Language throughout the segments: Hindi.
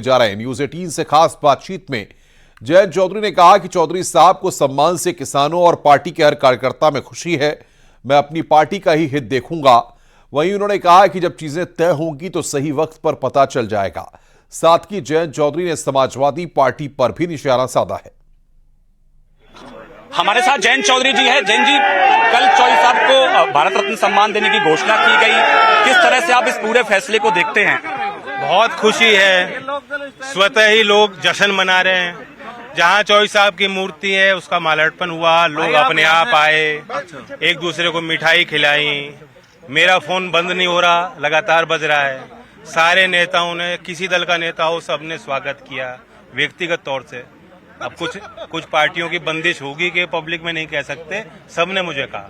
जा रहे हैं। न्यूज 18 से खास बातचीत में जयंत चौधरी ने कहा कि चौधरी साहब को सम्मान से किसानों और पार्टी के हर कार्यकर्ता में खुशी है। मैं अपनी पार्टी का ही हित देखूंगा। वहीं उन्होंने कहा कि जब चीजें तय होंगी तो सही वक्त पर पता चल जाएगा। साथ ही जयंत चौधरी ने समाजवादी पार्टी पर भी निशाना साधा है। हमारे साथ जयंत चौधरी जी है। जयंत जी, कल चौधरी साहब को भारत रत्न सम्मान देने की घोषणा की गई, किस तरह से आप इस पूरे फैसले को देखते हैं? बहुत खुशी है, स्वतः ही लोग जश्न मना रहे हैं। जहाँ चौधरी साहब की मूर्ति है उसका माल्यार्पण हुआ, लोग अपने आप आए, एक दूसरे को मिठाई खिलाई। मेरा फोन बंद नहीं हो रहा, लगातार बज रहा है। सारे नेताओं ने, किसी दल का नेता हो, सबने स्वागत किया व्यक्तिगत तौर से। अब कुछ पार्टियों की बंदिश होगी कि पब्लिक में नहीं कह सकते, सबने मुझे कहा।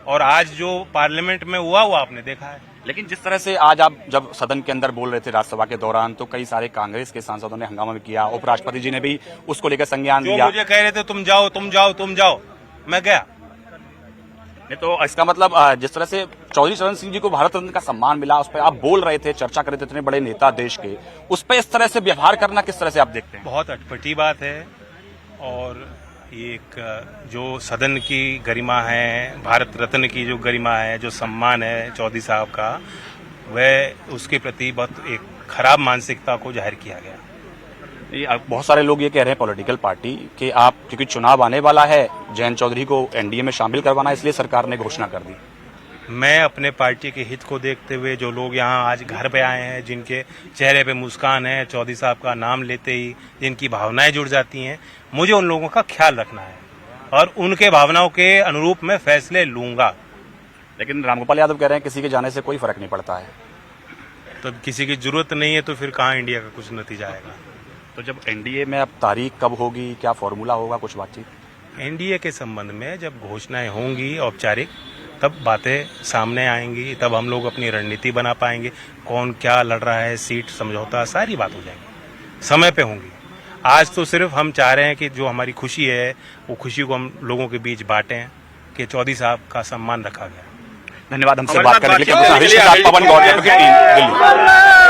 और आज जो पार्लियामेंट में हुआ वो आपने देखा है। लेकिन जिस तरह से आज आप जब सदन के अंदर बोल रहे थे राज्यसभा के दौरान, तो कई सारे कांग्रेस के सांसदों ने हंगामा भी किया, उपराष्ट्रपति जी ने भी उसको लेकर संज्ञान दिया। मुझे कह रहे थे तुम जाओ तुम जाओ तुम जाओ, मैं गया नहीं। तो इसका मतलब जिस तरह से चौधरी चरण सिंह जी को भारत रत्न का सम्मान मिला, उस पर आप बोल रहे थे, चर्चा कर रहे थे, इतने बड़े नेता देश के, उस पर इस तरह से व्यवहार करना किस तरह से आप देखते हैं? बहुत अटपटी बात है। और एक जो सदन की गरिमा है, भारत रत्न की जो गरिमा है, जो सम्मान है चौधरी साहब का, वह उसके प्रति बहुत एक खराब मानसिकता को जाहिर किया गया। बहुत सारे लोग ये कह रहे हैं पॉलिटिकल पार्टी कि आप, क्योंकि चुनाव आने वाला है, जयंत चौधरी को एनडीए में शामिल करवाना, इसलिए सरकार ने घोषणा कर दी। मैं अपने पार्टी के हित को देखते हुए, जो लोग यहाँ आज घर पे आए हैं, जिनके चेहरे पे मुस्कान है, चौधरी साहब का नाम लेते ही जिनकी भावनाएं जुड़ जाती हैं, मुझे उन लोगों का ख्याल रखना है और उनके भावनाओं के अनुरूप मैं फैसले लूंगा। लेकिन रामगोपाल यादव कह रहे हैं किसी के जाने से कोई फर्क नहीं पड़ता है। तो किसी की जरूरत नहीं है तो फिर कहाँ इंडिया का कुछ नतीजा आएगा? तो जब एनडीए में अब तारीख कब होगी, क्या फॉर्मूला होगा, कुछ बातचीत? एनडीए के संबंध में जब घोषणाएं होंगी औपचारिक, तब बातें सामने आएंगी, तब हम लोग अपनी रणनीति बना पाएंगे। कौन क्या लड़ रहा है, सीट समझौता, सारी बात हो जाएगी, समय पे होंगी। आज तो सिर्फ हम चाह रहे हैं कि जो हमारी खुशी है वो खुशी को हम लोगों के बीच बांटें कि चौधरी साहब का सम्मान रखा गया। धन्यवाद हमसे बात करने के लिए। पवन गौड़, दिल्ली।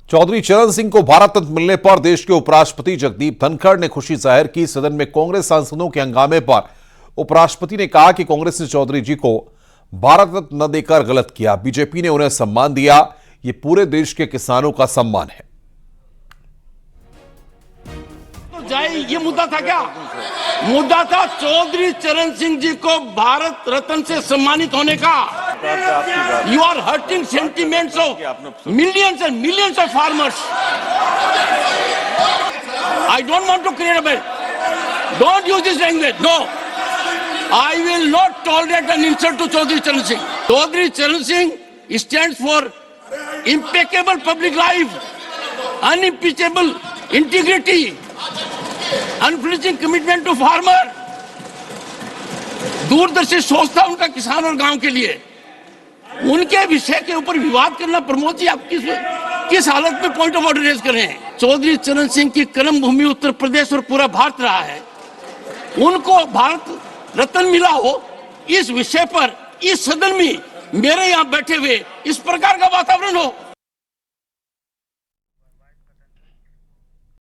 चौधरी चरण सिंह को भारत रत्न मिलने पर देश के उपराष्ट्रपति जगदीप धनखड़ ने खुशी जाहिर की। सदन में कांग्रेस सांसदों के हंगामे पर उपराष्ट्रपति ने कहा कि कांग्रेस ने चौधरी जी को भारत रत्न न देकर गलत किया, बीजेपी ने उन्हें सम्मान दिया, ये पूरे देश के किसानों का सम्मान है। तो जाए, ये मुद्दा था क्या? मुद्दा था चौधरी चरण सिंह जी को भारत रत्न से सम्मानित होने का। You are hurting sentiments of millions and millions of farmers. I don't want to create a bet. Don't use this language. No, I will not tolerate an insult to Chaudhary Charan Singh. Chaudhary Charan Singh stands for impeccable public life, unimpeachable integrity, unflinching commitment to farmer. दूरदर्शी सोचता उनका किसान और गांव के लिए। उनके विषय के ऊपर विवाद करना, प्रमोद जी आप किस हालत में पॉइंट ऑफ ऑर्डर रेज कर रहे हैं? चौधरी चरण सिंह की कर्म भूमि उत्तर प्रदेश और पूरा भारत रहा है। उनको भारत रत्न मिला हो, इस विषय पर इस सदन में मेरे यहाँ बैठे हुए इस प्रकार का वातावरण हो,